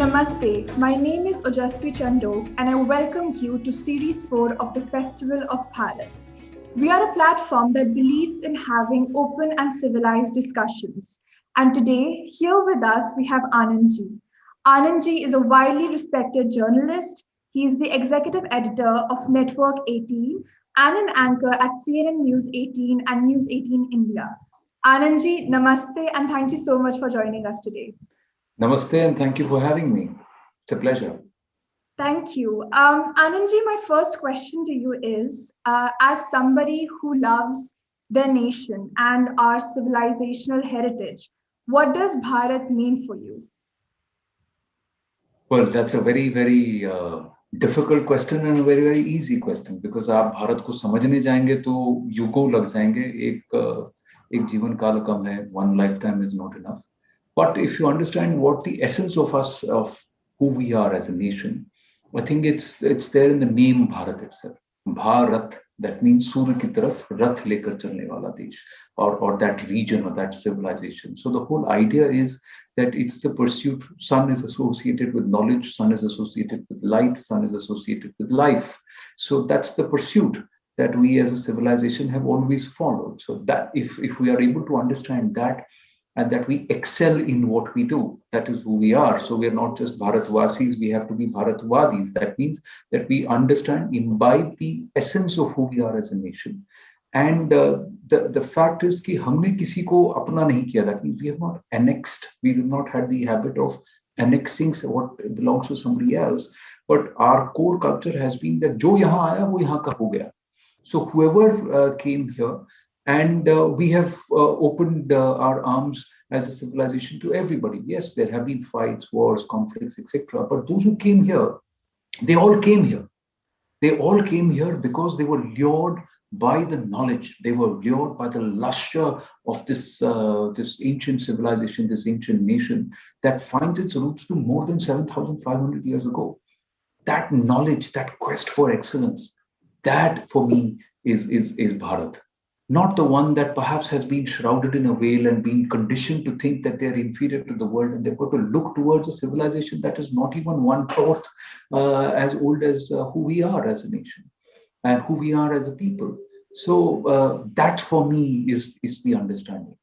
Namaste, my name is Ojasvi Chando and I welcome you to Series 4 of the Festival of Bharat. We are a platform that believes in having open and civilized discussions. And today, here with us, we have Anandji. Anandji is a widely respected journalist. He is the executive editor of Network 18 and an anchor at CNN News 18 and News 18 India. Anandji, namaste, and thank you so much for joining us today. Namaste and thank you for having me. It's a pleasure. Thank you. Anandji, my first question to you is, as somebody who loves their nation and our civilizational heritage, what does Bharat mean for you? Well, that's a very difficult question and a very easy question because आप भारत को समझने जाएंगे तो युगों लग जाएंगे. एक जीवन काल कम है. One lifetime is not enough. But if you understand what the essence of us, of who we are as a nation, I think it's there in the name Bharat itself. Bharat, that means Surya ki taraf rath lekar chalne wala desh, or that region or that civilization. So the whole idea is that it's the pursuit. Sun is associated with knowledge, sun is associated with light, sun is associated with life. So that's the pursuit that we as a civilization have always followed. So that if we are able to understand that, and that we excel in what we do, that is who we are. So we are not just Bharatvasis, we have to be Bharatvadis. That means that we understand, imbibe the essence of who we are as a nation. And the fact is कि हमने किसी को अपना नहीं किया. That means we have not annexed. We have not had the habit of annexing what belongs to somebody else. But our core culture has been that जो यहाँ आया वो यहाँ का हो गया. So whoever came here, and we have opened our arms as a civilization to everybody. Yes, there have been fights, wars, conflicts, etc. But those who came here, they all came here. They all came here because they were lured by the knowledge. They were lured by the lustre of this ancient civilization, this ancient nation that finds its roots to more than 7,500 years ago. That knowledge, that quest for excellence, that for me is Bharat. Not the one that perhaps has been shrouded in a veil and been conditioned to think that they're inferior to the world, and they've got to look towards a civilization that is not even 1/4 as old as who we are as a nation and who we are as a people. So that for me is the understanding.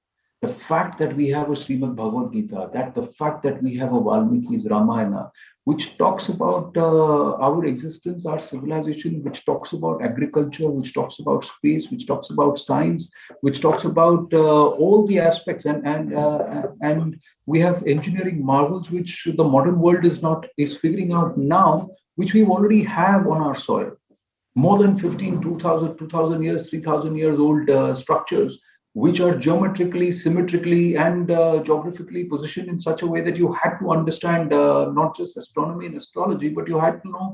The fact that we have a Srimad Bhagavad Gita, that the fact that we have a Valmiki's Ramayana, which talks about our existence, our civilization, which talks about agriculture, which talks about space, which talks about science, which talks about all the aspects, and we have engineering marvels which the modern world is figuring out now, which we already have on our soil. More than 15, 2,000 years, 3,000 years old structures, which are geometrically, symmetrically, and geographically positioned in such a way that you had to understand not just astronomy and astrology, but you had to know,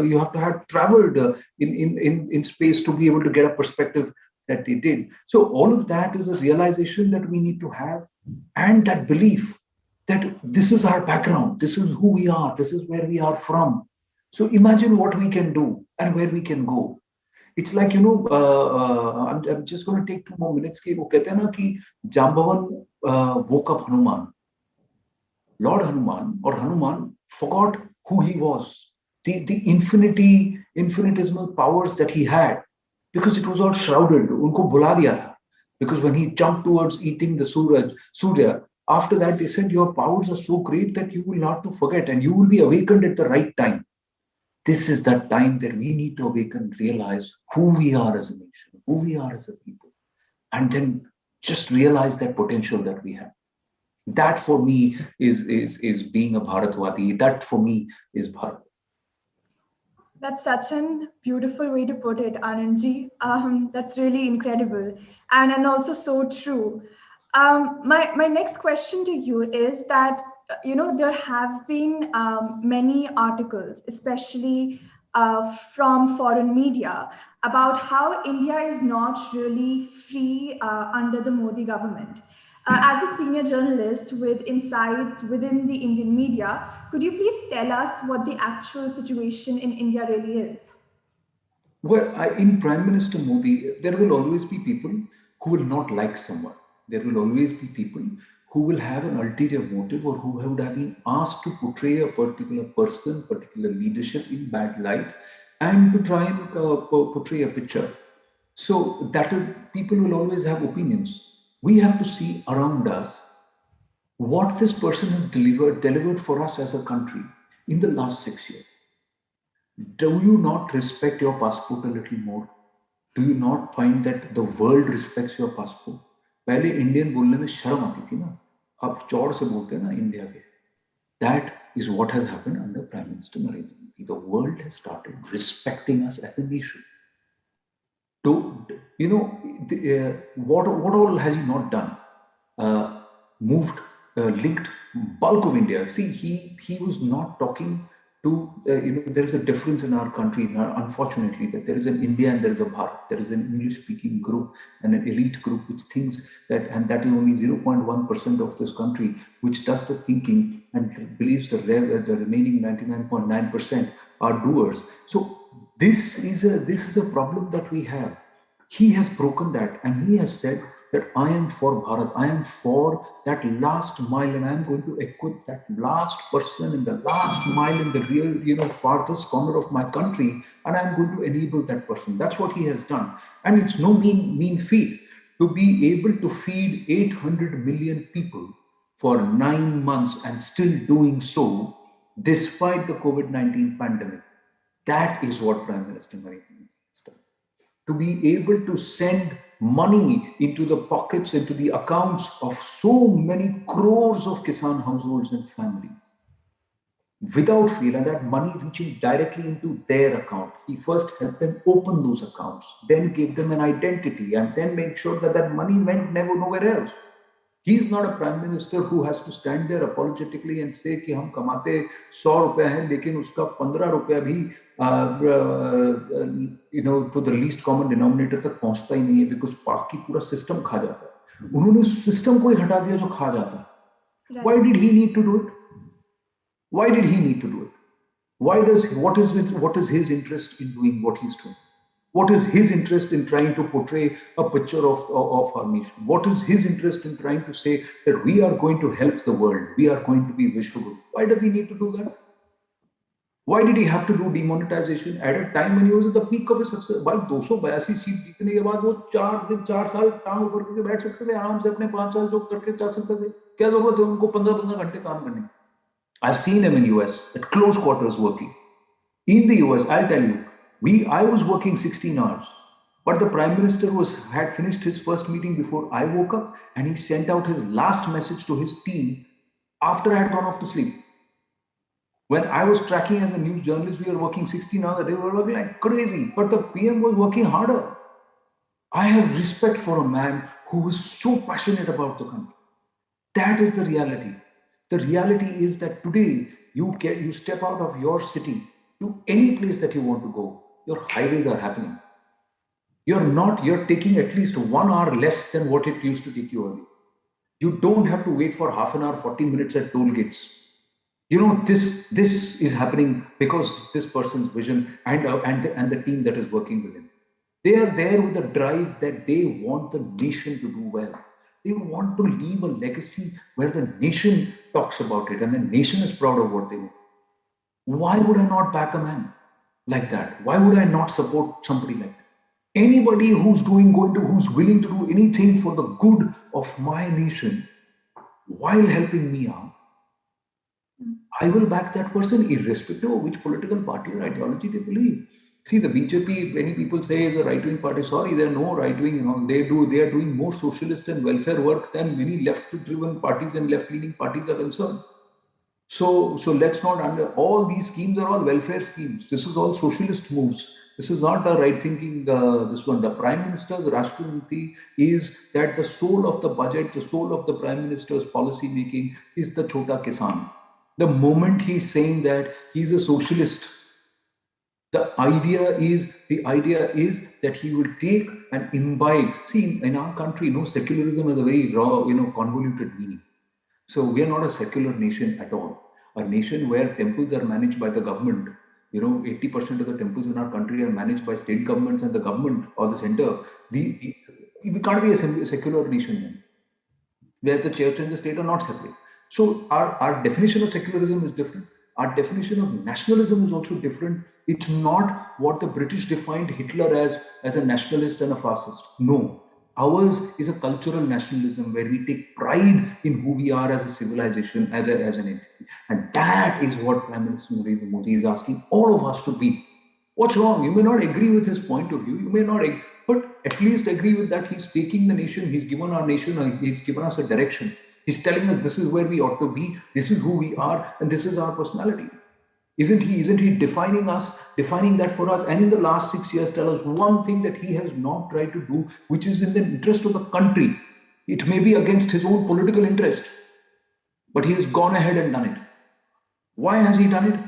you have to have traveled in space to be able to get a perspective that they did. So all of that is a realization that we need to have, and that belief that this is our background, this is who we are, this is where we are from. So imagine what we can do and where we can go. It's like, I'm just going to take 2 more minutes. कि वो कहते हैं ना कि Jambavan woke up Hanuman. Lord Hanuman or Hanuman forgot who he was, the infinitesimal powers that he had, because it was all shrouded. उनको बुला दिया था. Because when he jumped towards eating the Surya, after that they said, your powers are so great that you will not to forget and you will be awakened at the right time. This is that time that we need to awaken, realize who we are as a nation, who we are as a people, and then just realize that potential that we have. That for me is being a Bharatvadi. That for me is Bharat. That's such a beautiful way to put it, Anandji. That's really incredible and also so true. My next question to you is that there have been many articles, especially from foreign media, about how India is not really free under the Modi government. As a senior journalist with insights within the Indian media, could you please tell us what the actual situation in India really is? Well, in Prime Minister Modi, there will always be people who will not like someone. There will always be people who will have an ulterior motive or who would have been asked to portray a particular person, particular leadership in bad light, and to try and portray a picture. So that is, people will always have opinions. We have to see around us what this person has delivered for us as a country in the last 6 years. Do you not respect your passport a little more? Do you not find that the world respects your passport? पहले Indian बोलने में शर्म आती थी ना, अब चौड़ से बोलते हैं ना इंडिया के. That is what has happened under Prime Minister Narendra Modi. The world has started respecting us as a nation. What all has he not done? Moved, linked bulk of India. See, he was not talking to, there is a difference in our country, unfortunately, that there is an India and there is a Bharat. There is an English-speaking group and an elite group which thinks that, and that is only 0.1% of this country, which does the thinking and believes the remaining 99.9% are doers. So this is a problem that we have. He has broken that, and he has said that I am for Bharat. I am for that last mile, and I am going to equip that last person in the last mile in the real, farthest corner of my country, and I am going to enable that person. That's what he has done, and it's no mean feat to be able to feed 800 million people for 9 months and still doing so despite the COVID-19 pandemic. That is what Prime Minister Narendra Modi has done. To be able to send money into the pockets, into the accounts of so many crores of Kisan households and families without fail, and that money reaching directly into their account. He first helped them open those accounts, then gave them an identity, and then made sure that that money went never nowhere else. He is not a prime minister who has to stand there apologetically and say कि हम कमाते 100 रुपया है लेकिन उसका 15 रुपया भी to the least common denominator तक पहुंचता ही नहीं है because बाकी पूरा सिस्टम खा जाता है. उन्होंने सिस्टम को ही हटा दिया जो खा जाता है. Why did he need to do it? Why did he need to do it? What is his interest in doing what he's doing? What is his interest in trying to portray a picture of our nation? What is his interest in trying to say that we are going to help the world? We are going to be Vishwaguru. Why does he need to do that? Why did he have to do demonetization at a time when he was at the peak of his success? Why 282 seat जीतने के बाद वो 4 साल टांग ऊपर करके बैठ सकते थे, आराम से अपने 5 साल जॉब करके जा सकते थे. क्या जरूरत है उनको 15 घंटे काम करने? I've seen him in US at close quarters working. In the US, I'll tell you, I was working 16 hours, but the Prime Minister had finished his first meeting before I woke up, and he sent out his last message to his team after I had gone off to sleep. When I was tracking as a news journalist, we were working 16 hours a day, we were working like crazy, but the PM was working harder. I have respect for a man who is so passionate about the country. That is the reality. The reality is that today you step out of your city to any place that you want to go. Your highways are happening. You're taking at least 1 hour less than what it used to take you earlier. You don't have to wait for half an hour, 40 minutes at toll gates. This is happening because this person's vision and the team that is working with him. They are there with a drive that they want the nation to do well. They want to leave a legacy where the nation talks about it and the nation is proud of what they do. Why would I not back a man like that? Why would I not support somebody like that? Anybody who's willing to do anything for the good of my nation while helping me out, I will back that person irrespective of which political party or ideology they believe. See, the BJP, many people say, is a right-wing party. Sorry, there are no right-wing. They are doing more socialist and welfare work than many left-driven parties and left-leaning parties are concerned. So let's not all these schemes are all welfare schemes. This is all socialist moves. This is not a right thinking. This one, the Prime Minister's Rashtravanti is that the soul of the budget, the soul of the Prime Minister's policy making is the Chota Kisan. The moment he's saying that he's a socialist, the idea is that he will take and imbibe. See, in our country, secularism is a very raw, convoluted meaning. So we are not a secular nation at all. A nation where temples are managed by the government. 80% of the temples in our country are managed by state governments and the government or the center. We can't be a secular nation then. where the church and the state are not separate. So our definition of secularism is different. Our definition of nationalism is also different. It's not what the British defined Hitler as a nationalist and a fascist. No. Ours is a cultural nationalism where we take pride in who we are as a civilization, as an entity. And that is what Prime Minister Narendra Modi is asking all of us to be. What's wrong? You may not agree with his point of view. You may not, but at least agree with that. He's taking the nation. He's given our nation. He's given us a direction. He's telling us this is where we ought to be. This is who we are, and this is our personality. Isn't he defining us, defining that for us? And in the last 6 years, tell us one thing that he has not tried to do, which is in the interest of the country. It may be against his own political interest, but he has gone ahead and done it. Why has he done it?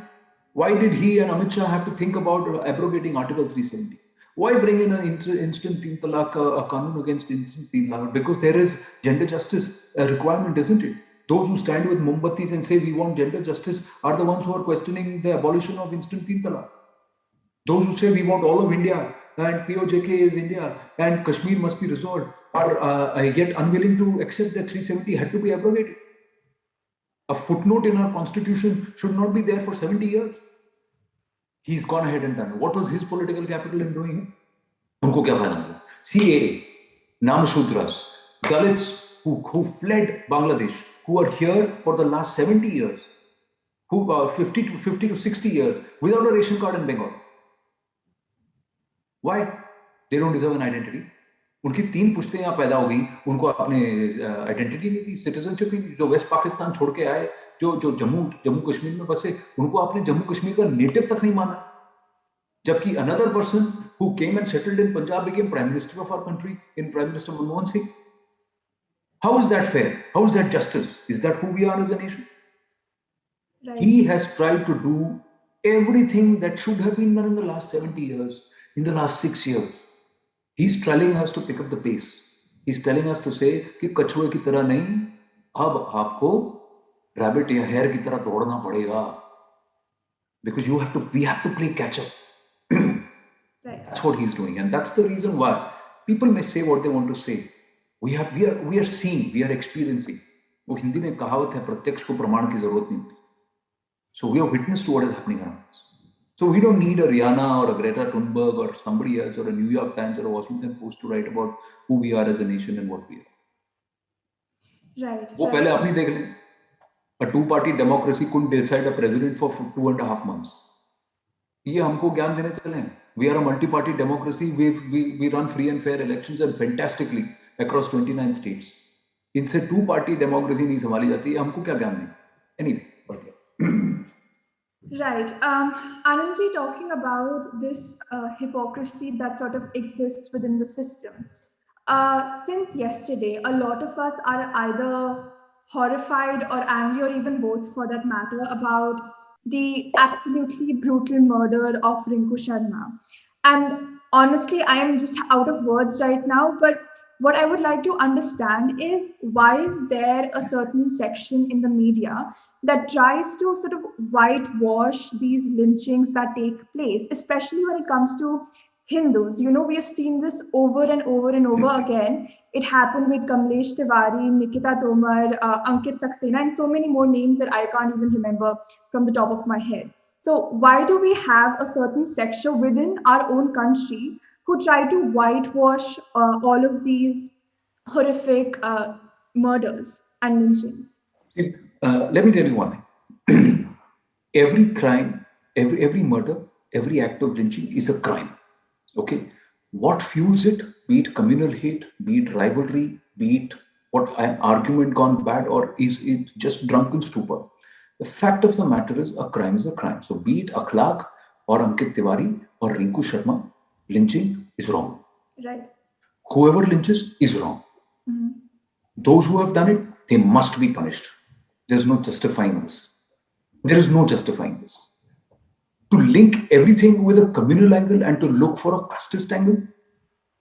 Why did he and Amit Shah have to think about abrogating Article 370? Why bring in an instant teen talaq, a kanun against instant teen talaq? Because there is gender justice requirement, isn't it? Those who stand with Mombattis and say we want gender justice are the ones who are questioning the abolition of instant teen talaq. Those who say we want all of India and POJK is India and Kashmir must be resolved are yet unwilling to accept that 370 had to be abrogated. A footnote in our constitution should not be there for 70 years. He's gone ahead and done it. What was his political capital in doing it? उनको क्या फायदा मिला? CAA, Namshudras, Dalits who fled Bangladesh, who are here for the last 70 years, who are 50 to 60 years without a ration card in Bengal. Why? They don't deserve an identity. उनकी 3 पुश्तें यहाँ पैदा हो गई, उनको अपने आइडेंटिटी नहीं थी, सिटीजनशिप नहीं थी. जो वेस्ट पाकिस्तान छोड़ के आए, जो जम्मू कश्मीर में बसे, उनको आपने जम्मू कश्मीर का नेटिव तक नहीं माना. जबकि another person who came and settled in Punjab became Prime Minister of our country in Prime Minister Manmohan Singh. How is that fair? How is that justice? Is that who we are as a nation? Right. He has tried to do everything that should have been done in the last 70 years, in the last 6 years. He's telling us to pick up the pace. He's telling us to say कि कछुए की तरह नहीं, अब आपको rabbit या hare की तरह दौड़ना पड़ेगा. Because we have to play catch up. Right. That's what he's doing, and that's the reason why people may say what they want to say. We are seeing, we are experiencing. वो हिंदी में कहावत है, प्रत्यक्ष को प्रमाण की जरूरत नहीं होती. So we are witness to what is happening around us. So we don't need a Rihanna or a Greta Thunberg or somebody else or a New York Times or a Washington Post to write about who we are as a nation and what we are. Right. वो पहले अपनी देख लें. A two-party democracy couldn't decide a president for 2.5 months. ये हमको ज्ञान देने चले हैं. We are a multi-party democracy. We run free and fair elections and fantastically across 29 states. इनसे two-party democracy नहीं संभाली जाती है. हमको क्या ज्ञान दें? Anyway. Right. Anandji, talking about this hypocrisy that sort of exists within the system. Since yesterday, a lot of us are either horrified or angry, or even both for that matter, about the absolutely brutal murder of Rinku Sharma. And honestly, I am just out of words right now, but what I would like to understand is, why is there a certain section in the media that tries to sort of whitewash these lynchings that take place, especially when it comes to Hindus? You know, we have seen this over and over and over again. It happened with Kamlesh Tiwari, Nikita Tomar, Ankit Saxena, and so many more names that I can't even remember from the top of my head. So why do we have a certain section within our own country who try to whitewash all of these horrific murders and lynchings? Let me tell you one thing. Every crime, every murder, every act of lynching is a crime. Okay? What fuels it? Be it communal hate, be it rivalry, be it what an argument gone bad, or is it just drunken stupor? The fact of the matter is, a crime is a crime. So be it Akhlaq or Ankit Tiwari or Rinku Sharma, lynching is wrong. Right. Whoever lynches is wrong. Mm-hmm. Those who have done it, they must be punished. There's no justifying this. There is no justifying this. To link everything with a communal angle and to look for a casteist angle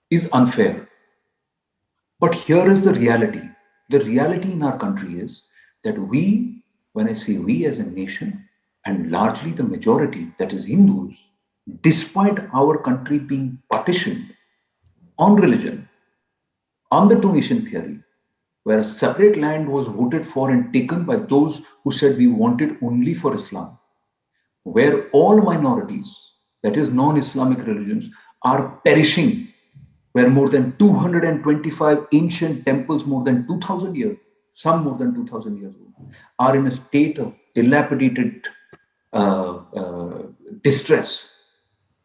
is unfair. But here is the reality. The reality in our country is that we, when I say we as a nation, and largely the majority, that is Hindus, despite our country being partitioned on religion, on the two-nation theory, where a separate land was voted for and taken by those who said we want it only for Islam, where all minorities, that is non-Islamic religions, are perishing, where more than 225 ancient temples, more than 2000 years, some more than 2000 years old, are in a state of dilapidated distress.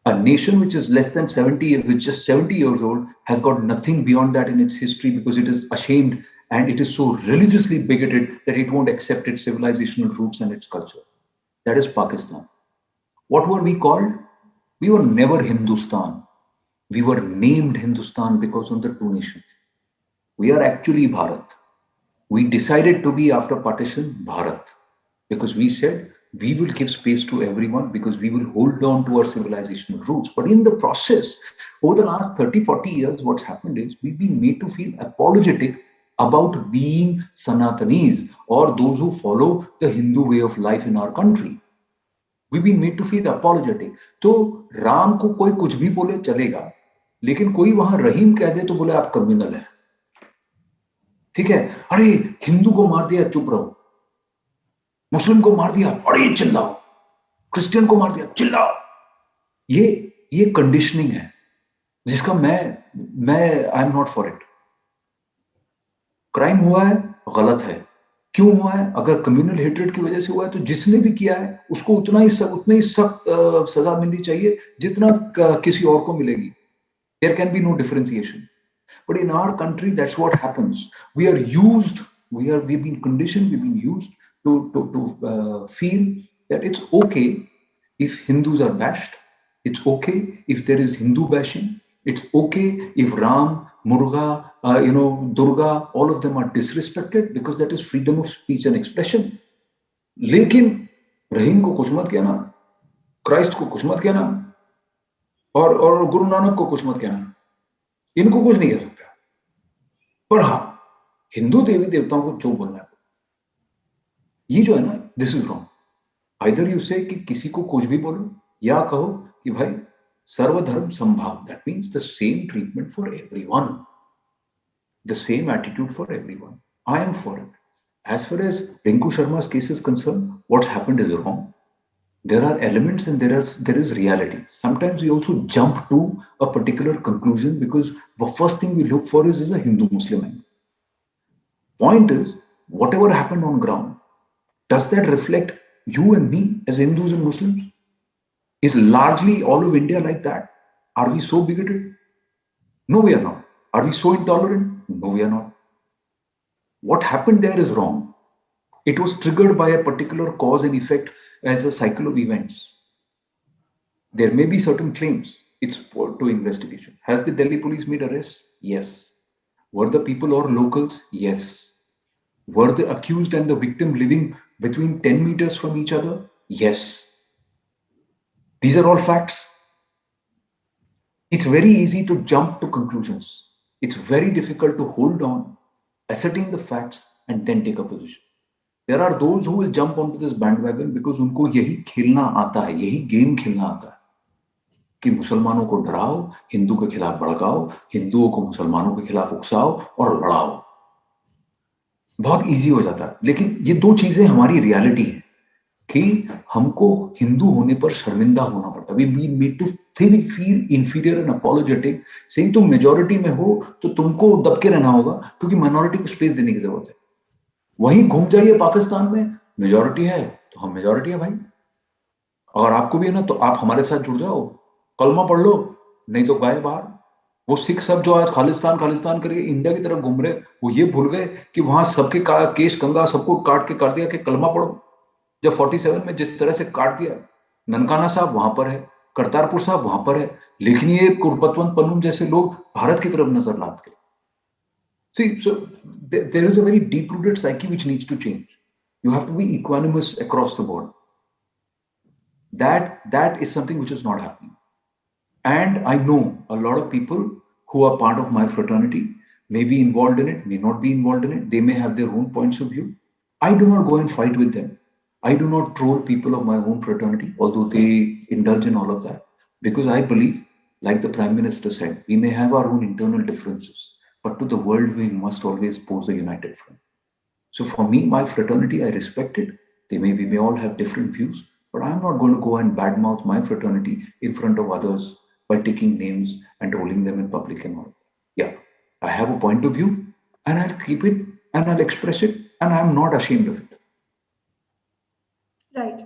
A nation which is less than 70 years, which is 70 years old, has got nothing beyond that in its history because it is ashamed and it is so religiously bigoted that it won't accept its civilizational roots and its culture. That is Pakistan. What were we called? We were never Hindustan. We were named Hindustan because of the two nations. We are actually Bharat. We decided to be after partition Bharat because we said we will give space to everyone because we will hold on to our civilizational roots. But in the process, over the last 30, 40 years, what's happened is we've been made to feel apologetic about being Sanatanis or those who follow the Hindu way of life in our country. We've been made to feel apologetic. तो राम को कोई कुछ भी बोले चलेगा, लेकिन कोई वहां रहीम कह दे तो बोले आप कम्युनल है. ठीक है, अरे हिंदू को मार दिया चुप रहो, मुस्लिम को मार दिया अरे चिल्लाओ, क्रिश्चियन को मार दिया चिल्लाओ. ये कंडीशनिंग है जिसका मैं I am not for it. Crime हुआ है, गलत है. क्यों हुआ है? अगर कम्युनल हेट्रेड की वजह से हुआ है तो जिसने भी किया है उसको उतना ही सख्त सजा मिलनी चाहिए जितना किसी और को मिलेगी. There can be no differentiation. But in our country, that's what happens. We've been conditioned, we've been used to feel that it's okay if Hindus are bashed. It's okay if there is Hindu bashing. It's okay if Ram, Muruga, Durga, all of them are disrespected because that is freedom of speech and expression. लेकिन रहीम को कुछ मत कहना, Christ को कुछ मत कहना, और गुरु नानक को कुछ मत कहना, इनको कुछ नहीं कह सकता. पर हाँ, हिंदू देवी देवताओं को जो बोलना है, ये जो है ना, this is wrong. Either you से कि किसी को कुछ भी बोलो या कहो कि भाई सर्वधर्म संभाव. That means the same treatment for everyone, the same attitude for everyone. I am for it. As far as Rinku Sharma's case is concerned, what's happened is wrong. There are elements and there is reality. Sometimes we also jump to a particular conclusion because the first thing we look for is a Hindu-Muslim angle. Point is, whatever happened on ground, does that reflect you and me as Hindus and Muslims? Is largely all of India like that? Are we so bigoted? No, we are not. Are we so intolerant? No, we are not. What happened there is wrong. It was triggered by a particular cause and effect as a cycle of events. There may be certain claims. It's to investigation. Has the Delhi police made arrests? Yes. Were the people or locals? Yes. Were the accused and the victim living between 10 meters from each other? Yes. These are all facts. It's very easy to jump to conclusions. It's very difficult to hold on, ascertain the facts, and then take a position. There are those who will jump onto this bandwagon because उनको यही खेलना आता है, यही game खेलना आता है कि मुसलमानों को डराओ, हिंदू के खिलाफ भड़काओ, हिंदुओं को मुसलमानों के खिलाफ उकसाओ और लड़ाओ. बहुत इजी हो जाता है. लेकिन ये दो चीजें हमारी रियलिटी है कि हमको हिंदू होने पर शर्मिंदा होना पड़ता है. We need to feel inferior and apologetic, saying तुम मेजॉरिटी में हो तो तुमको दब के रहना होगा क्योंकि माइनॉरिटी को स्पेस देने की जरूरत है. वहीं घूम जाइए पाकिस्तान में, मेजॉरिटी है तो हम मेजॉरिटी है भाई. अगर आपको भी है ना तो आप हमारे साथ जुड़ जाओ, कलमा पढ़ लो, नहीं तो गाय बाहर. वो सिख सब जो आज खालिस्तान खालिस्तान करके इंडिया की तरफ घूम रहे, वो ये भूल गए कि वहां सबके केश कंगा सबको काट के कर दिया कि कलमा पढ़ो. जब 47 में जिस तरह से काट दिया, ननकाना साहब वहां पर है, करतारपुर साहब वहां पर है, लेकिन ये कुरपतवंत पन्नूम जैसे लोग भारत की तरफ नजर लाद के. See, so there is a very deep-rooted psyche which needs to change. You have to be equanimous across the board. That is something which is not happening. And I know a lot of people who are part of my fraternity may be involved in it, may not be involved in it. They may have their own points of view. I do not go and fight with them. I do not troll people of my own fraternity, although they indulge in all of that. Because I believe, like the Prime Minister said, we may have our own internal differences. but to the world we must always pose a united front. So for me, my fraternity, I respect it. We may all have different views, but I'm not going to go and badmouth my fraternity in front of others by taking names and rolling them in public and all. Yeah, I have a point of view, and I'll keep it and I'll express it, and I'm not ashamed of it. Right.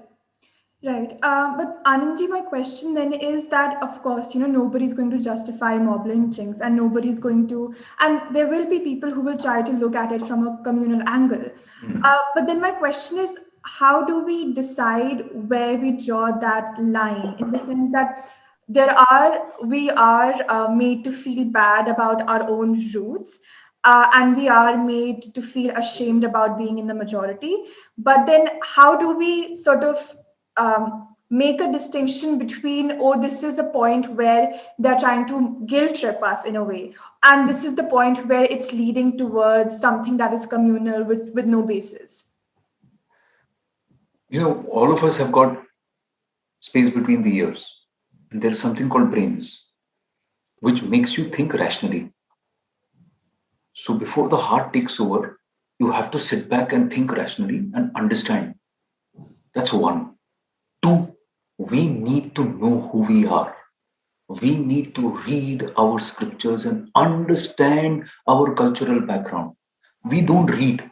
Right. But Anandji, my question then is that, of course, nobody's going to justify mob lynchings and nobody's going to, and there will be people who will try to look at it from a communal angle. But then my question is, how do we decide where we draw that line, in the sense that we are made to feel bad about our own roots, and we are made to feel ashamed about being in the majority. But then how do we sort of make a distinction between, oh, this is a point where they're trying to guilt trip us in a way, and this is the point where it's leading towards something that is communal with no basis? All of us have got space between the ears, and there's something called brains, which makes you think rationally. So before the heart takes over, you have to sit back and think rationally and understand. That's one. Two, we need to know who we are. We need to read our scriptures and understand our cultural background. We don't read.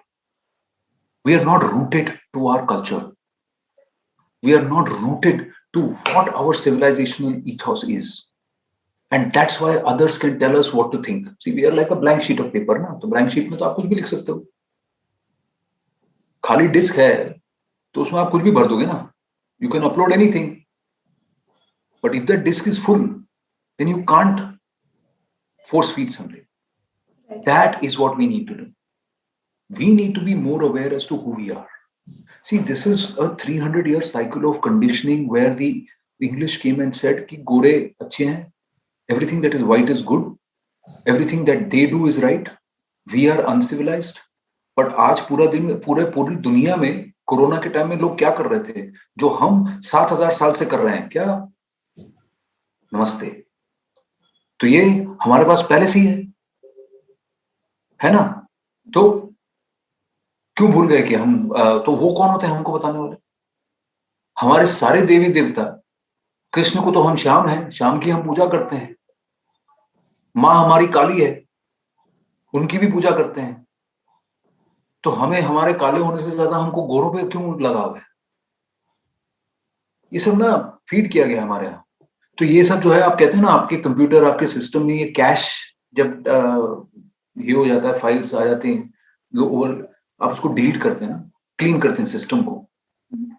We are not rooted to our culture. We are not rooted to what our civilizational ethos is. And that's why others can tell us what to think. See, we are like a blank sheet of paper, ना? तो blank sheet में तो आप कुछ भी लिख सकते हो. खाली डिस्क है, तो उसमें आप कुछ भी भर दोगे ना. You can upload anything. But if that disk is full, then you can't force feed something. Right. That is what we need to do. We need to be more aware as to who we are. See, this is a 300-year cycle of conditioning where the English came and said कि गोरे अच्छे हैं. Everything that is white is good. Everything that they do is right. We are uncivilized. But आज पूरी दुनिया में corona के time में लोग क्या कर रहे थे, जो हम 7,000 साल से कर रहे हैं. क्या? नमस्ते. तो ये हमारे पास पहले से ही है ना? तो क्यों भूल गए कि हम, तो वो कौन होते हैं हमको बताने वाले? हमारे सारे देवी देवता, कृष्ण को तो हम श्याम हैं, श्याम की हम पूजा करते हैं. माँ हमारी काली है, उनकी भी पूजा करते हैं. तो हमें हमारे काले होने से ज्यादा हमको गोरों पे क्यों लगाव है? ये सब ना फीड किया गया हमारे यहाँ. तो ये सब जो है, आप कहते हैं ना, आपके कंप्यूटर, आपके सिस्टम में ये कैश जब ये हो जाता है, फाइल्स आ जाती हैं, ओवर आप उसको डिलीट करते हैं ना, क्लीन करते हैं सिस्टम को.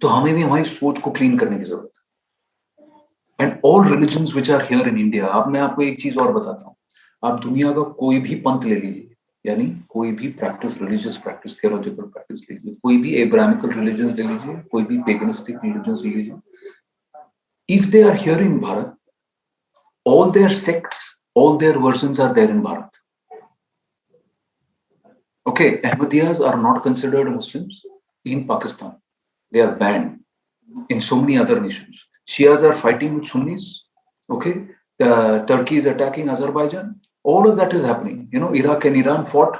तो हमें भी हमारी सोच को क्लीन करने की जरूरत है. And all religions which are here in India, अब मैं आपको एक चीज और बताता हूँ. आप दुनिया का कोई भी पंथ ले लीजिए, यानी कोई भी practice, religious practice, theological practice ले लीजिए, कोई भी एब्राहमिकल रिलीजन ले लीजिए, कोई भी पेगनिस्टिक रिलीजन ले लीजिए. If they are here in Bharat, all their sects, all their versions are there in Bharat. Okay, Ahmadiyas are not considered Muslims in Pakistan. They are banned in so many other nations. Shias are fighting with Sunnis. Okay, Turkey is attacking Azerbaijan. All of that is happening. Iraq and Iran fought.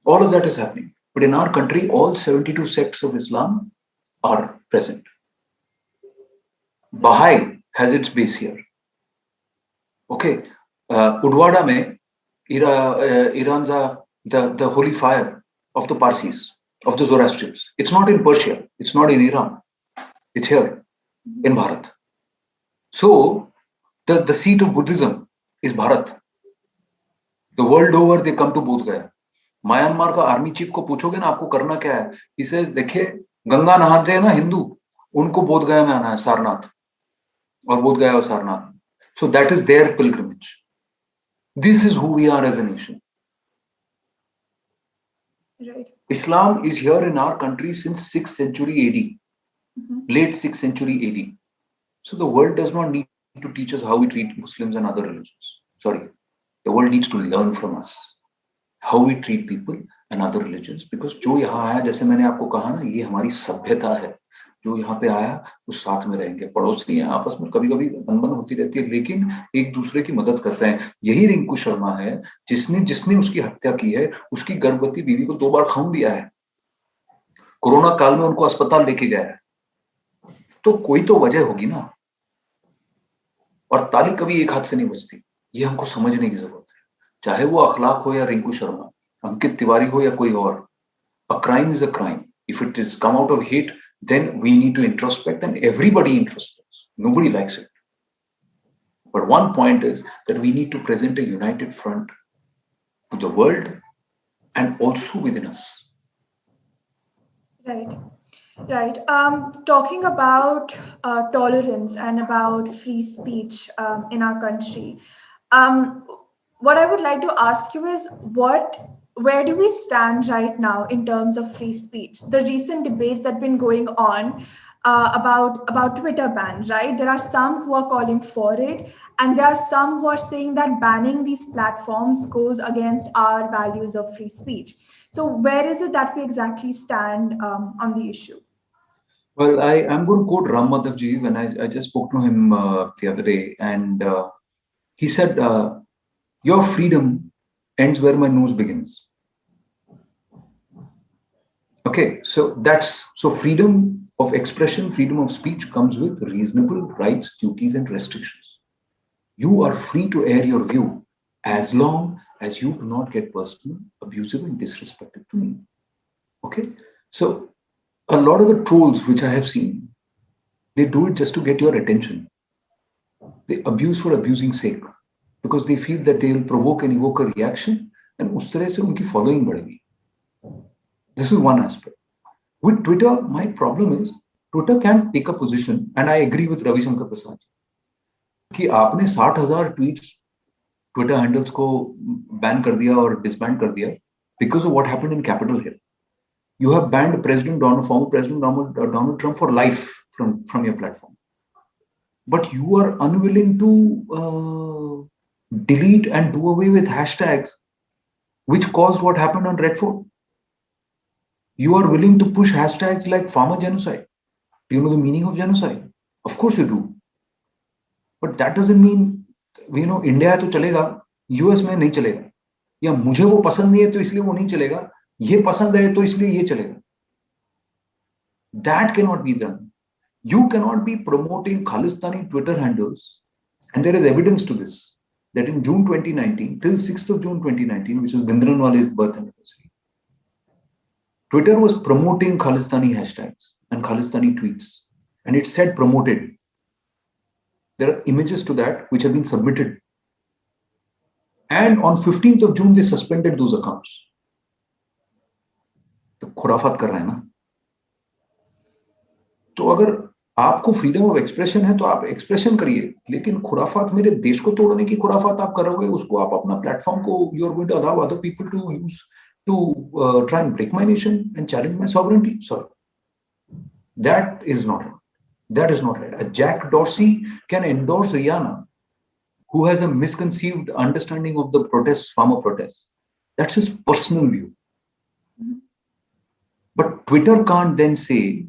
All of that is happening. But in our country, all 72 sects of Islam are present. Baha'i has its base here. Okay, Udwada mein, Iran's the holy fire of the Parsis, of the Zoroastrians. It's not in Persia. It's not in Iran. It's here in Bharat. So the seat of Buddhism is Bharat. The world over they come to Bodh Gaya. Myanmar का army chief को पूछोगे ना आपको करना क्या है, इसे देखिए, गंगा नहाते हैं ना हिंदू, उनको बोध गया में आना है, सारनाथ, और बोध गया और Sarnath. So that is their pilgrimage. This is who we are as a nation. Right. Islam is here in our country since 6th century AD, late 6th century AD. So the world does not need to teach us how we treat Muslims and other religions. Sorry, the world needs to learn from us how we treat people and other religions, because जो यहाँ आया, जैसे मैंने आपको कहा ना, ये हमारी सभ्यता है. जो यहाँ पे आया वो साथ में रहेंगे, पड़ोसी हैं, आपस में कभी कभी अनबन होती रहती है लेकिन एक दूसरे की मदद करते हैं। यही रिंकू शर्मा है जिसने जिसने उसकी हत्या की है, उसकी गर्भवती बीवी को 2 बार खून दिया है, कोरोना काल में उनको अस्पताल लेके गया है। तो कोई तो वजह होगी ना, और ताली कभी एक हाथ से नहीं बजती, ये हमको समझने की जरूरत है। चाहे वो अखलाक हो या रिंकू शर्मा, अंकित तिवारी हो या कोई और, a crime is a crime. If it is come out of hate, then we need to introspect, and everybody introspects. Nobody likes it. But one point is that we need to present a united front to the world and also within us. Right. Right. Talking about tolerance and about free speech in our country, um, what I would like to ask you is where do we stand right now in terms of free speech? The recent debates that have been going on about Twitter ban, right? There are some who are calling for it, and there are some who are saying that banning these platforms goes against our values of free speech. So where is it that we exactly stand on the issue? Well, I'm going to quote Ram Madhavji when I just spoke to him the other day, and he said, "Your freedom ends where my nose begins." Okay, so freedom of expression, freedom of speech comes with reasonable rights, duties, and restrictions. You are free to air your view as long as you do not get personal, abusive, and disrespectful to me. Okay, so a lot of the trolls which I have seen, they do it just to get your attention. They abuse for abusing sake because they feel that they will provoke and evoke a reaction, and उस तरह से उनकी following बढ़ेगी. This is one aspect. With Twitter, my problem is Twitter can take a position, and I agree with Ravi Shankar Prasad कि आपने 60,000 tweets Twitter handles को ban कर दिया और डिसबैंड कर दिया because of what happened in Capitol Hill. You have banned former President Donald Trump for life from your platform. But you are unwilling to delete and do away with hashtags which caused what happened on Red Fort. You are willing to push hashtags like farmer genocide. Do you know the meaning of genocide? Of course you do. But that doesn't mean, India है तो चलेगा, US में नहीं चलेगा, या मुझे वो पसंद नहीं है तो इसलिए वो नहीं चलेगा, ये पसंद है तो इसलिए ये चलेगा. That cannot be done. You cannot be promoting Khalistani Twitter handles, and there is evidence to this, that in June 2019, till 6th of June 2019, which is Bindranwale's birth anniversary, Twitter was promoting Khalistani hashtags and Khalistani tweets, and it said promoted. There are images to that which have been submitted. And on 15th of June, they suspended those accounts. तो खुराफात कर रहे हैं ना. तो अगर आपको freedom of expression है तो आप एक्सप्रेशन करिए, लेकिन खुराफात, मेरे देश को तोड़ने की खुराफात आप करोगे, उसको आप अपना प्लेटफॉर्म को, you are going to allow other people to use to try and break my nation and challenge my sovereignty. Sorry, that is not right. That is not right. A Jack Dorsey can endorse Rihanna, who has a misconceived understanding of the protests, farmer protests. That's his personal view. Mm-hmm. But Twitter can't then say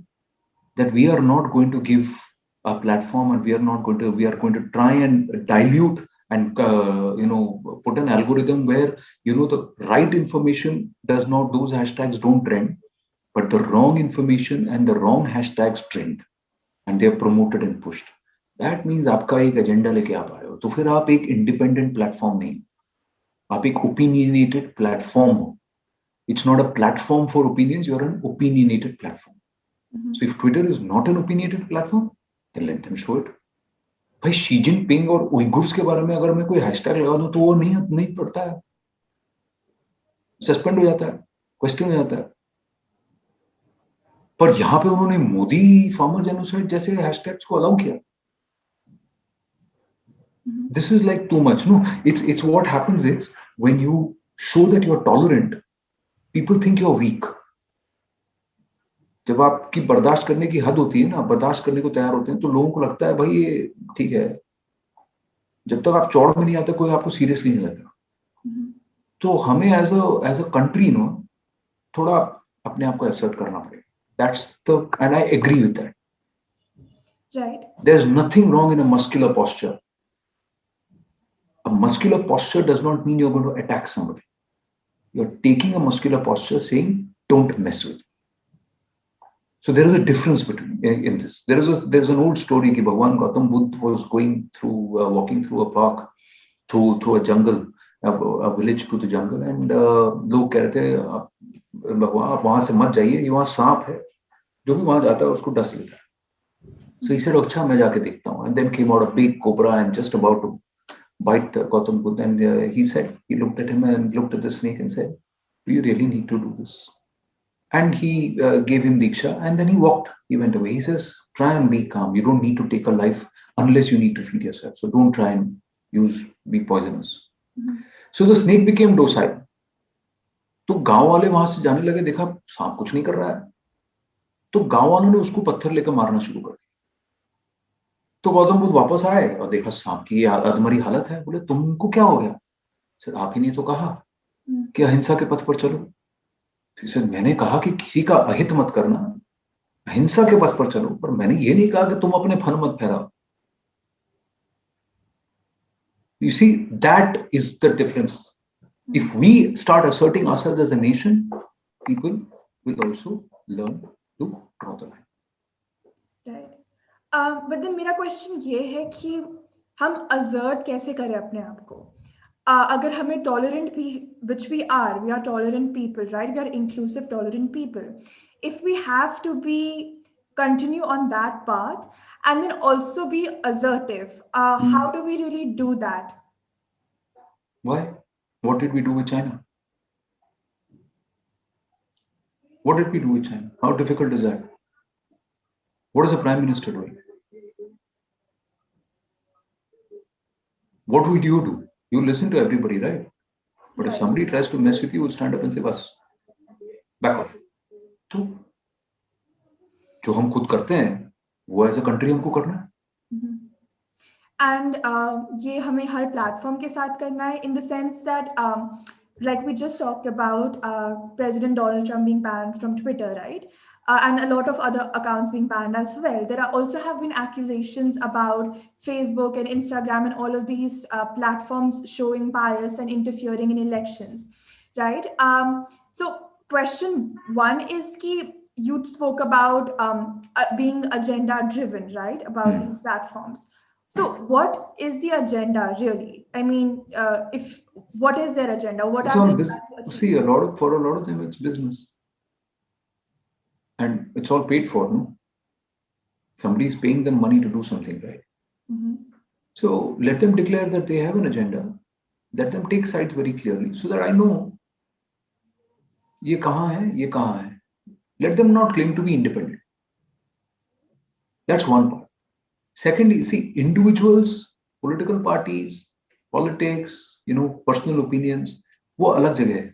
that we are not going to give a platform, and we are going to try and dilute and put an algorithm where the right information does not, those hashtags don't trend, but the wrong information and the wrong hashtags trend, and they are promoted and pushed. That means आपका एक agenda लेके आप आए हो, तो फिर आप एक इंडिपेंडेंट प्लेटफॉर्म नहीं, आप एक ओपिनियनेटेड प्लेटफॉर्म हो. It's not a platform for opinions, you're an opinionated platform. Mm-hmm. So if Twitter is not an opinionated platform, then let them show it. भाई शी जिनपिंग और उइगुर्स के बारे में अगर मैं कोई हैशटैग लगा दूं तो वो नहीं पड़ता है, सस्पेंड हो जाता है, क्वेश्चन हो जाता है. पर यहां पे उन्होंने मोदी फार्मर जेनोसाइड जैसे हैशटैग्स को अलाउ किया. This is like too much. No, it's what happens is when you show that you're tolerant, people think you're weak. जब आपकी बर्दाश्त करने की हद होती है ना, बर्दाश्त करने को तैयार होते हैं, तो लोगों को लगता है भाई ये ठीक है. जब तक आप चौड़ में नहीं आते कोई आपको सीरियसली नहीं लेता. तो हमें एज अ कंट्री थोड़ा अपने आप को असर्ट करना पड़ेगा. That's the, and I agree with that. Right. There's nothing wrong in a muscular posture. A muscular posture does not mean you're going to attack somebody. You're taking a muscular posture saying, don't mess with me. So there is a difference between in this. There's an old story that Bhagwan Gautam Buddha was going through, walking through a park, through a jungle, a village to the jungle, and लोग कह रहे थे भगवान आप वहां से मत जाइए, ये वहां सांप है, जो भी वहां जाता है उसको डस लेता है. So he said, अच्छा मैं जाके देखता हूँ. And then came out a big cobra and just about to bite Gautam Buddha. And he said, he looked at him and looked at the snake and said, do you really need to do this? And he gave him diksha, and then he walked. He went away. He says, try and be calm. You don't need to take a life unless you need to feed yourself. So don't try and be poisonous. Mm-hmm. So the snake became docile. तो गांव वाले वहां से जाने लगे, देखा सांप कुछ नहीं कर रहा है, तो गांव वालों ने उसको पत्थर लेकर मारना शुरू कर दिया. तो गौतम बुद्ध वापस आए और देखा सांप की ये अधमरी हालत है. बोले तुमको क्या हो गया? सर आप ही ने तो कहा कि अहिंसा के पथ पर चलो. सर मैंने कहा कि किसी का अहित मत करना, अहिंसा के पथ पर चलो, पर मैंने ये नहीं कहा कि तुम अपने फन मत फैलाओ. You see, that is the difference. If we start asserting ourselves as a nation, people will also learn to draw the line. Right. But then मेरा क्वेश्चन ये है कि हम assert कैसे करें अपने आप को? अगर हमें tolerant भी, which we are tolerant people, right? We are inclusive, tolerant people. If we have to continue on that path and then also be assertive, how do we really do that? Why? What did we do with China? What did we do with China? How difficult is that? What is the Prime Minister doing? What would you do? You listen to everybody, right? But if somebody tries to mess with you, you'll stand up and say, "Bas, back off." तो जो हम खुद करते हैं, वो as a country हमको करना है. And ये हमें हर प्लेटफॉर्म के साथ करना है, in the sense that like we just talked about President Donald Trump being banned from Twitter, right? And a lot of other accounts being banned as well. There also have been accusations about Facebook and Instagram and all of these platforms showing bias and interfering in elections, right? So question one is ki you spoke about being agenda driven, right? About these platforms. So what is the agenda really? I mean, what is their agenda? What it's are all they business. See, for a lot of them, it's business. And it's all paid for, no? Somebody is paying them money to do something, right? Mm-hmm. So let them declare that they have an agenda. Let them take sides very clearly so that I know ye kahan hai, ye kahan hai. Let them not claim to be independent. That's one part. Secondly, see, individuals, political parties, politics, personal opinions, वो अलग जगह है.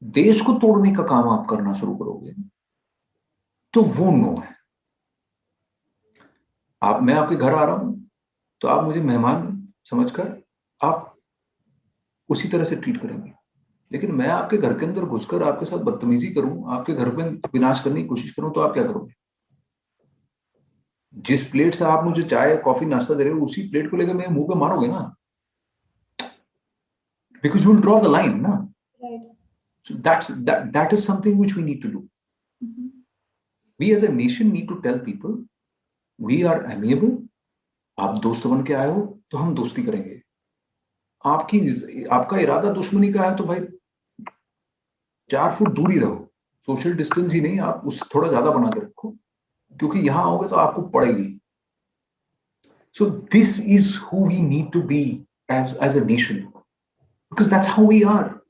देश को तोड़ने का काम आप करना शुरू करोगे तो वो नो है. मैं आपके घर आ रहा हूं तो आप मुझे मेहमान समझकर आप उसी तरह से ट्रीट करेंगे. लेकिन मैं आपके घर के अंदर घुसकर आपके साथ बदतमीजी करूं, आपके घर में विनाश करने की कोशिश करूं, तो आप क्या करोगे? जिस प्लेट से आप मुझे चाय कॉफी नाश्ता दे रहे हो उसी प्लेट को लेकर मेरे मुंह पे मारोगे ना, because you will draw the line, na? Right. So that is something which we need to do. Mm-hmm. We as a nation need to tell people we are amiable. आप दोस्त बन के आए हो तो हम दोस्ती करेंगे. आपका इरादा दुश्मनी का है तो भाई 4 फुट दूर ही रहो. सोशल डिस्टेंस ही नहीं, आप उस थोड़ा ज्यादा बना के रखो, क्योंकि यहां आओगे तो आपको पड़ेगी. So this is who we need to be as a nation, because that's how we are,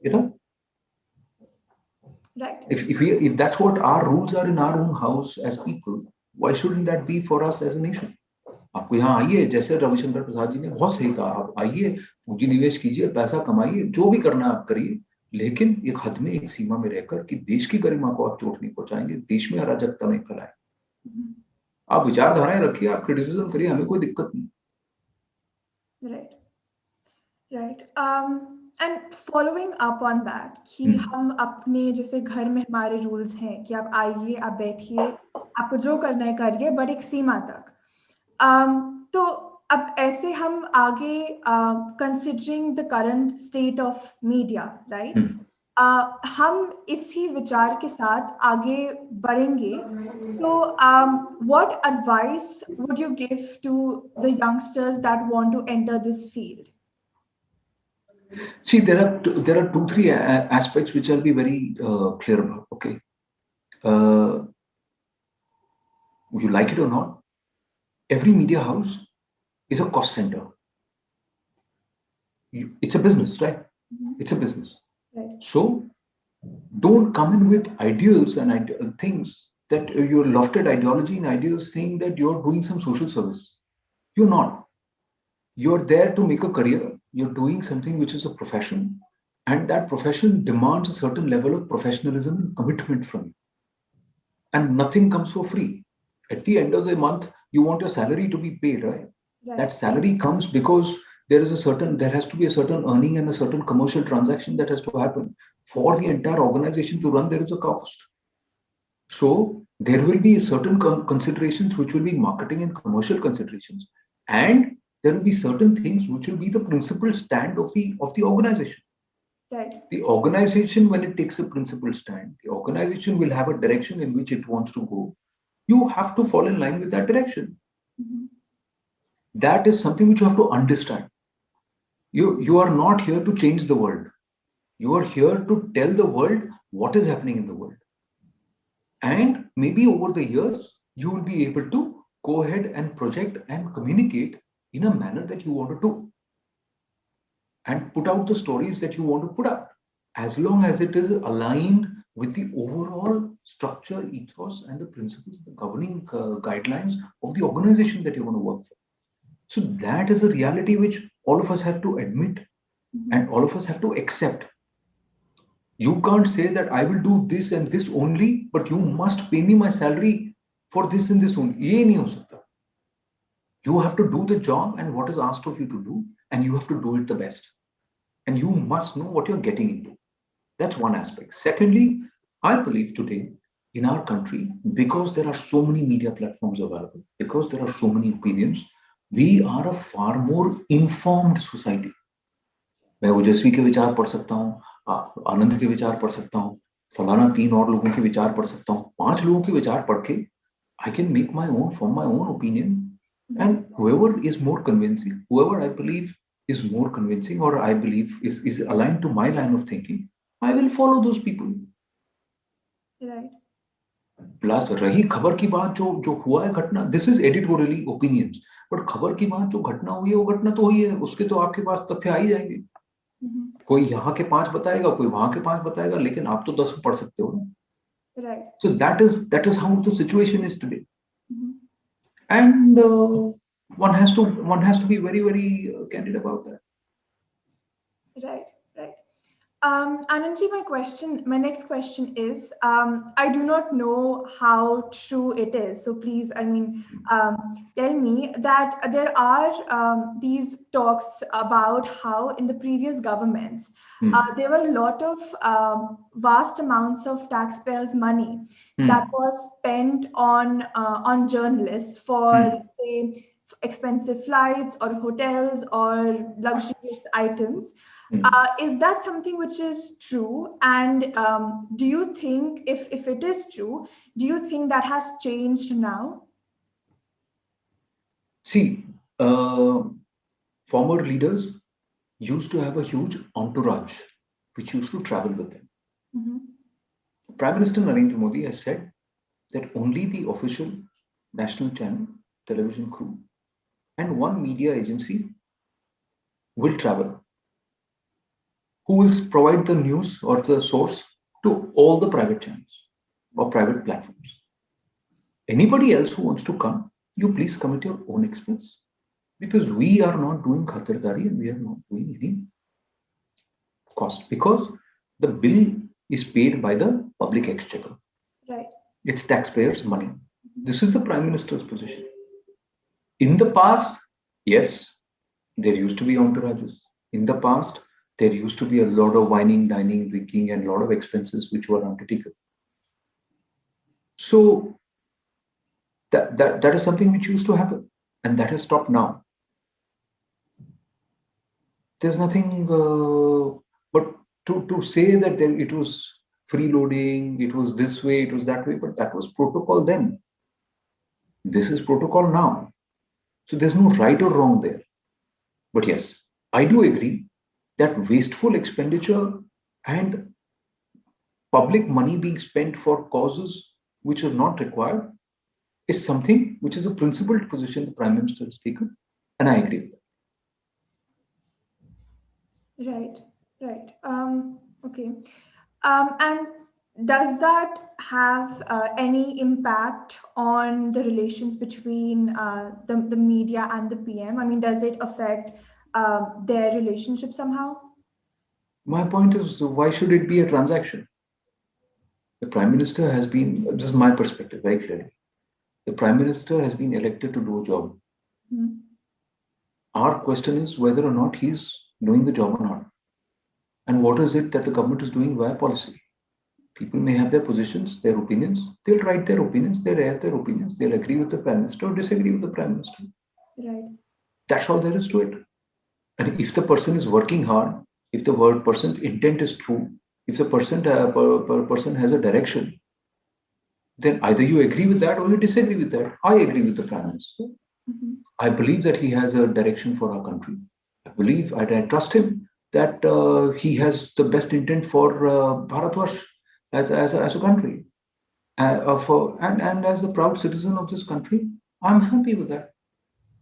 Right. If that's what our rules are in our own house as people, why shouldn't that be for us as a nation? आपको यहाँ आइए, जैसे रविशंकर प्रसाद जी ने बहुत सही कहा, आप आइए, पूंजी निवेश कीजिए, पैसा कमाइए, जो भी करना आप करिए, लेकिन एक हद में, एक सीमा में रहकर कि देश की गरिमा को आप चोट नहीं पहुंचाएंगे, देश में अराजकता नहीं फैलाए. आप विचारधाराएं रखिए, आप क्रिटिसिज्म करिए, हमें कोई दिक्कत नहीं. Right. And following up on that कि हम अपने जैसे घर में हमारे रूल्स हैं कि आप आइए, आप बैठिए, आपको जो करना है करिए, बट एक सीमा तक। तो अब ऐसे हम आगे considering the current state of media, right, हम इसी विचार के साथ आगे बढ़ेंगे। तो what advice would you give to the youngsters that want to enter this field? See, there are two, three aspects which I'll be very clear about. Okay, uh, you like it or not, every media house is a cost center. It's a business, right? It's a business. Right. So don't come in with ideals and things that your lofted ideology and ideas saying that you're doing some social service. You're not. You're there to make a career. You're doing something which is a profession, and that profession demands a certain level of professionalism and commitment from you. And nothing comes for free. At the end of the month, you want your salary to be paid, right? That salary comes because there has to be a certain earning and a certain commercial transaction that has to happen. For the entire organization to run, there is a cost. So there will be certain considerations which will be marketing and commercial considerations, and there will be certain things which will be the principal stand of the organization. Right. The organization, when it takes a principal stand, the organization will have a direction in which it wants to go. You have to fall in line with that direction. That is something which you have to understand. You are not here to change the world. You are here to tell the world what is happening in the world. And maybe over the years, you will be able to go ahead and project and communicate in a manner that you want to do. And put out the stories that you want to put out, as long as it is aligned with the overall structure, ethos, and the principles, the governing guidelines of the organization that you want to work for. So that is a reality which all of us have to admit and all of us have to accept. You can't say that I will do this and this only, but you must pay me my salary for this and this only. ये नहीं हो सकता. You have to do the job and what is asked of you to do, and you have to do it the best. And you must know what you're getting into. That's one aspect. Secondly, I believe today in our country, because there are so many media platforms available, because there are so many opinions, we are a far more informed society. मैं ओजस्वी के विचार पढ़ सकता हूँ, आनंद के विचार पढ़ सकता हूँ, फलाना 3 और लोगों के विचार पढ़ सकता हूँ, 5 लोगों के विचार पढ़ के I can make my own, form my own opinion, and whoever is more convincing, whoever I believe is more convincing or I believe is aligned to my line of thinking, I will follow those people. Right. Plus रही खबर की बात, जो हुआ है घटना, this is editorially opinions, but खबर की बात जो घटना हुई है वो घटना तो हुई है, उसके तो आपके पास तथ्य आ ही जाएंगे. कोई यहाँ के 5 बताएगा, कोई वहां के 5 बताएगा, लेकिन आप तो 10 पढ़ सकते हो ना. Right. So that is how the situation is today. And one has to be very, very candid about that. Right, right. Anandji, my next question is, I do not know how true it is. So please, tell me that there are these talks about how in the previous governments, there were a lot of vast amounts of taxpayers' money that was spent on journalists for, say, expensive flights or hotels or luxurious items. Is that something which is true? And do you think, if it is true, do you think that has changed now? See, former leaders used to have a huge entourage which used to travel with them. Prime Minister Narendra Modi has said that only the official national channel, television crew, and one media agency will travel, who will provide the news or the source to all the private channels or private platforms. Anybody else who wants to come, you please come at your own expense, because we are not doing khatardari and we are not doing any cost, because the bill is paid by the public exchequer. Right. It's taxpayers' money. This is the Prime Minister's position. In the past, yes, there used to be entourages. In the past, There used to be a lot of whining, dining, drinking, and a lot of expenses which were undertaken. So that is something which used to happen, and that has stopped now. There's nothing, but to say that it was freeloading, it was this way, it was that way, but that was protocol then. This is protocol now. So there's no right or wrong there. But yes, I do agree that wasteful expenditure and public money being spent for causes which are not required is something which is a principled position the Prime Minister has taken, and I agree with that. Right, right. Okay. And does that have any impact on the relations between the media and the PM? I mean, does it affect their relationship somehow? My point is, why should it be a transaction? The Prime Minister has been, this is my perspective very clearly, the Prime Minister has been elected to do a job. Mm-hmm. Our question is whether or not he's doing the job or not. And what is it that the government is doing via policy? People may have their positions, their opinions. They'll write their opinions, they'll air their opinions, they'll agree with the Prime Minister or disagree with the Prime Minister. Right. That's all there is to it. And if the person is working hard, if the person's intent is true, if the person has a direction, then either you agree with that or you disagree with that. I agree with the Prime Minister. Mm-hmm. I believe that he has a direction for our country. I trust him that he has the best intent for Bharatvarsh as a country. And as a proud citizen of this country, I'm happy with that.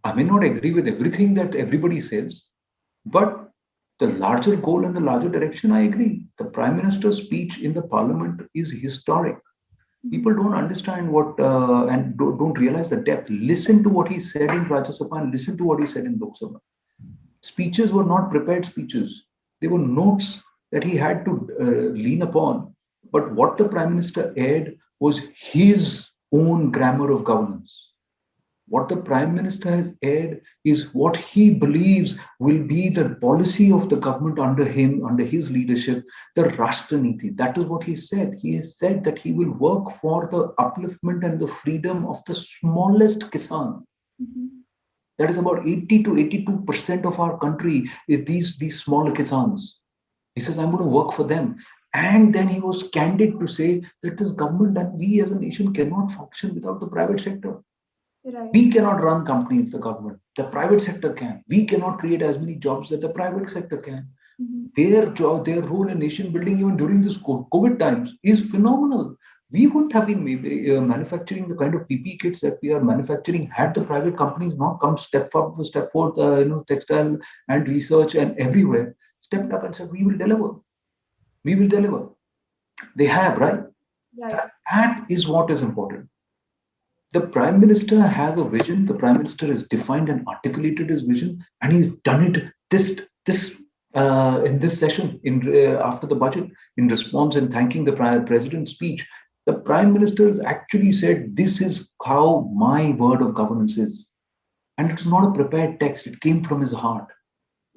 I may not agree with everything that everybody says, but the larger goal and the larger direction, I agree. The Prime Minister's speech in the Parliament is historic. People don't understand what and don't realize the depth. Listen to what he said in Rajya Sabha and listen to what he said in Lok Sabha. Speeches were not prepared speeches. They were notes that he had to lean upon. But what the Prime Minister aired was his own grammar of governance. What the Prime Minister has aired is what he believes will be the policy of the government under him, under his leadership, the Rashtra That is what he said. He has said that he will work for the upliftment and the freedom of the smallest Kisan. Mm-hmm. That is about 80 to 82% of our country is these small Kisans. He says, I'm going to work for them. And then he was candid to say that this government and we as a nation cannot function without the private sector. Right. We cannot run companies, the government. The private sector can. We cannot create as many jobs that the private sector can. Mm-hmm. Their role in nation building, even during this COVID times, is phenomenal. We wouldn't have been maybe manufacturing the kind of PPE kits that we are manufacturing had the private companies not come step forward, textile and research and everywhere stepped up and said, we will deliver. We will deliver. They have, right? Right. That is what is important. The Prime Minister has a vision. The Prime Minister has defined and articulated his vision, and he's done it in this session after the budget in response and thanking the President's speech. The Prime Minister has actually said, "This is how my word of governance is," and it is not a prepared text. It came from his heart.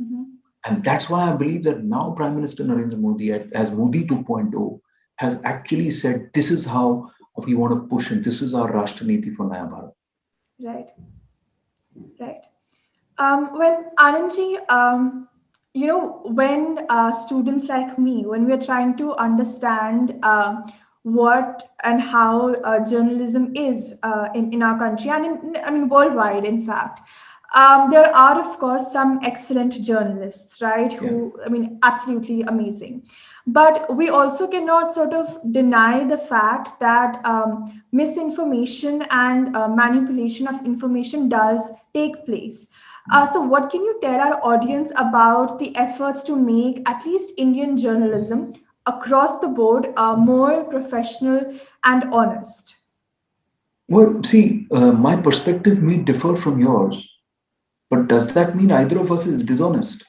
Mm-hmm. And that's why I believe that now Prime Minister Narendra Modi, as Modi 2.0, has actually said, this is how we want to push, and this is our Rashtra Niti for Naya Bharat. Right. Right. Well, Anandji, when students like me, when we're trying to understand what and how journalism is in our country and I mean worldwide, in fact, there are of course some excellent journalists, right? Who I mean absolutely amazing, but we also cannot sort of deny the fact that misinformation and manipulation of information does take place. So, what can you tell our audience about the efforts to make at least Indian journalism across the board more professional and honest? Well, see, my perspective may differ from yours, but does that mean either of us is dishonest?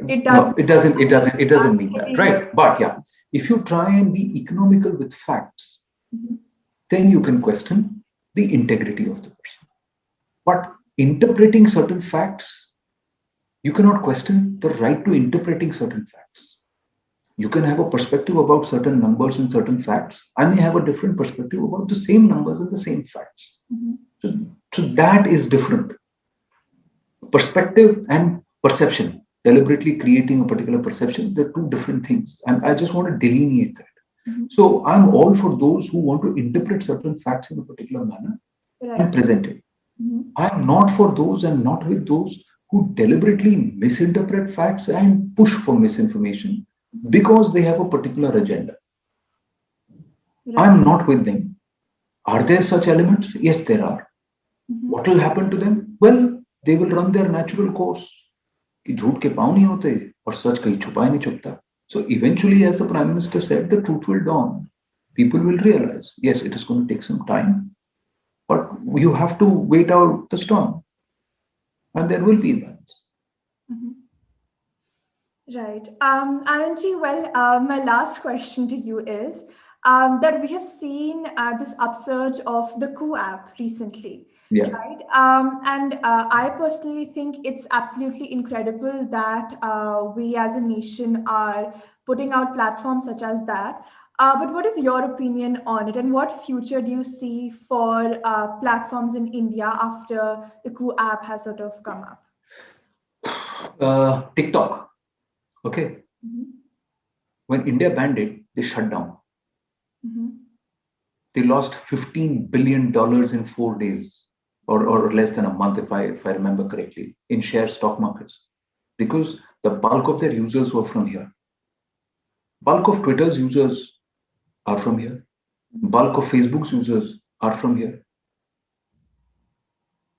It No, does. it doesn't. It doesn't mean that, right? But yeah, if you try and be economical with facts, then you can question the integrity of the person. But interpreting certain facts You cannot question the right to interpreting certain facts. You can have a perspective about certain numbers and certain facts. I may have a different perspective about the same numbers and the same facts. So, so that is different. Perspective and perception, deliberately creating a particular perception, they're two different things. And I just want to delineate that. So I'm all for those who want to interpret certain facts in a particular manner and present it. I'm not for those and not with those who deliberately misinterpret facts and push for misinformation because they have a particular agenda. I'm not with them. Are there such elements? Yes, there are. What will happen to them? Well, they will run their natural course. कि झूठ के पाँव नहीं होते और सच कहीं छुपाए नहीं छुपता. So eventually, as the Prime Minister said, the truth will dawn. People will realize, yes, it is going to take some time, but you have to wait out the storm, and there will be balance. Right. Anandji, well, my last question to you is that we have seen this upsurge of the coup app recently. Yeah. Right. And I personally think it's absolutely incredible that we as a nation are putting out platforms such as that. But what is your opinion on it, and what future do you see for platforms in India after the coup app has sort of come up? TikTok. Okay. When India banned it, they shut down. They lost $15 billion in 4 days, or less than a month, if I remember correctly, in share stock markets, because the bulk of their users were from here. Bulk of Twitter's users are from here. Bulk of Facebook's users are from here.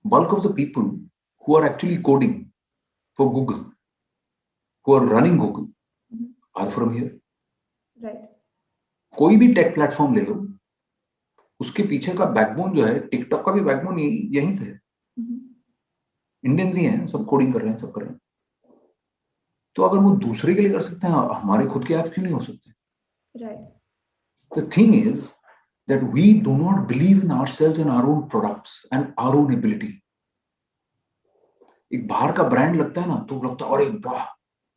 Bulk of the people who are actually coding for Google, who are running Google, are from here. Right. कोई भी take platform ले लो, उसके पीछे का backbone जो है, TikTok का भी बैकबोन यहीं से है. इंडियंस ही हैं, सब कोडिंग कर रहे हैं, सब कर रहे हैं. तो अगर वो दूसरे के लिए कर सकते हैं, हमारे खुद के ऐप क्यों नहीं हो सकते? Right. The thing is that we do not believe in ourselves and our own products and our own ability. एक बाहर का ब्रांड लगता है ना, तो लगता है अरे वाह,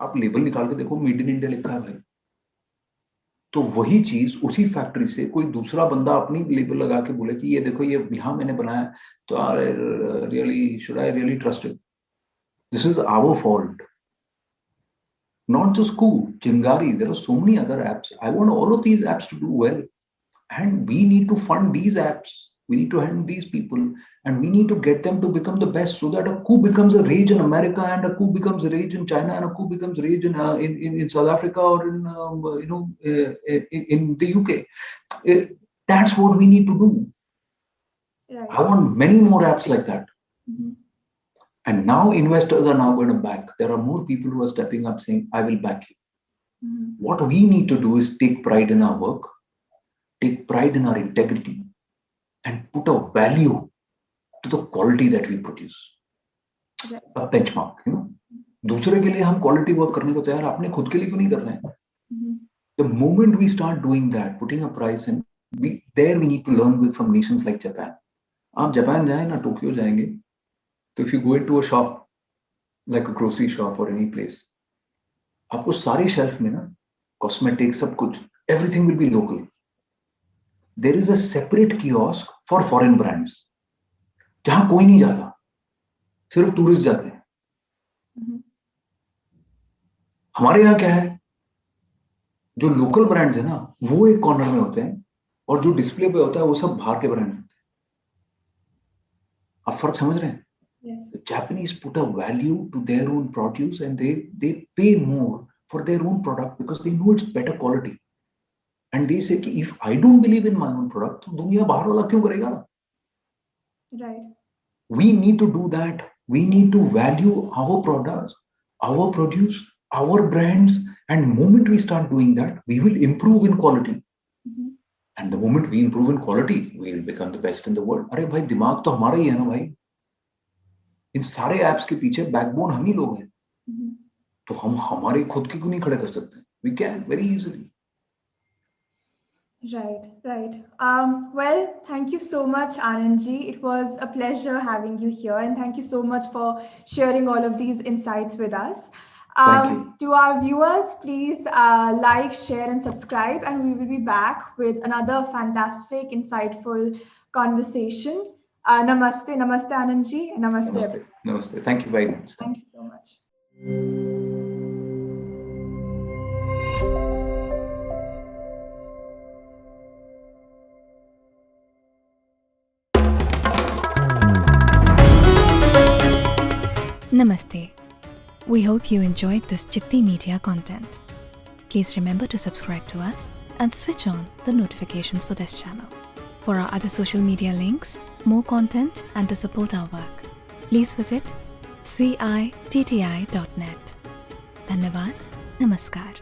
आप लेबल निकाल के देखो, मेड इन इंडिया लिखा है भाई. तो वही चीज उसी फैक्ट्री से कोई दूसरा बंदा अपनी लेबल लगा के बोले कि ये देखो, ये यहाँ मैंने बनाया, तो really should I really trust it? This is our fault. Not just Coup, Chingari, there are so many other apps. I want all of these apps to do well. And we need to fund these apps. We need to fund these people, and we need to get them to become the best, so that a coup becomes a rage in America, and a coup becomes a rage in China, and a coup becomes a rage in South Africa, or in the UK. That's what we need to do. Right. I want many more apps like that. And now investors are now going to back. There are more people who are stepping up saying, I will back you. What we need to do is take pride in our work, take pride in our integrity, and put a value to the quality that we produce. Right. A benchmark, दूसरे के लिए हम quality work करने को तैयार, अपने खुद के लिए क्यों नहीं कर रहे हैं? The moment we start doing that, putting a price in, we need to learn from nations like Japan. आप जापान जाएं ना, टोक्यो जाएंगे, तो if you go into a shop, like a grocery shop or any place, आपको सारी shelf में ना, cosmetics, सब कुछ, everything will be local. There is a separate kiosk for foreign brands, जहां कोई नहीं जाता, सिर्फ टूरिस्ट जाते हैं. हमारे यहाँ क्या है, जो लोकल ब्रांड्स है ना, वो एक कॉर्नर में होते हैं, और जो डिस्प्ले पे होता है वो सब बाहर के ब्रांड होते हैं. आप फर्क समझ रहे हैं? Yes. The Japanese put a value to their own produce, and they pay more for their own product because they know it's better quality. And they say कि if I don't believe in my own product, तो दुनिया बाहर वाला क्यों करेगा? Right. We need to do that. We need to value our products, our produce, our brands, and the moment we start doing that, we will improve in quality. And the moment we improve in quality, we will become the best in the world. अरे भाई, दिमाग तो हमारा ही है ना भाई. इन सारे apps के पीछे बैकबोन हम ही लोग हैं. तो हम हमारे खुद के क्यों नहीं खड़े कर सकते? We can very easily. Right, right. Well, thank you so much, Anandji. It was a pleasure having you here, and thank you so much for sharing all of these insights with us. Thank you. To our viewers, please like, share, and subscribe, and we will be back with another fantastic, insightful conversation. Namaste, namaste, Anandji, and namaste. Namaste. Namaste. Thank you very much. Thank you so much. Namaste. We hope you enjoyed this Chitti Media content. Please remember to subscribe to us and switch on the notifications for this channel. For our other social media links, more content, and to support our work, please visit citti.net. Dhanyavad. Namaskar.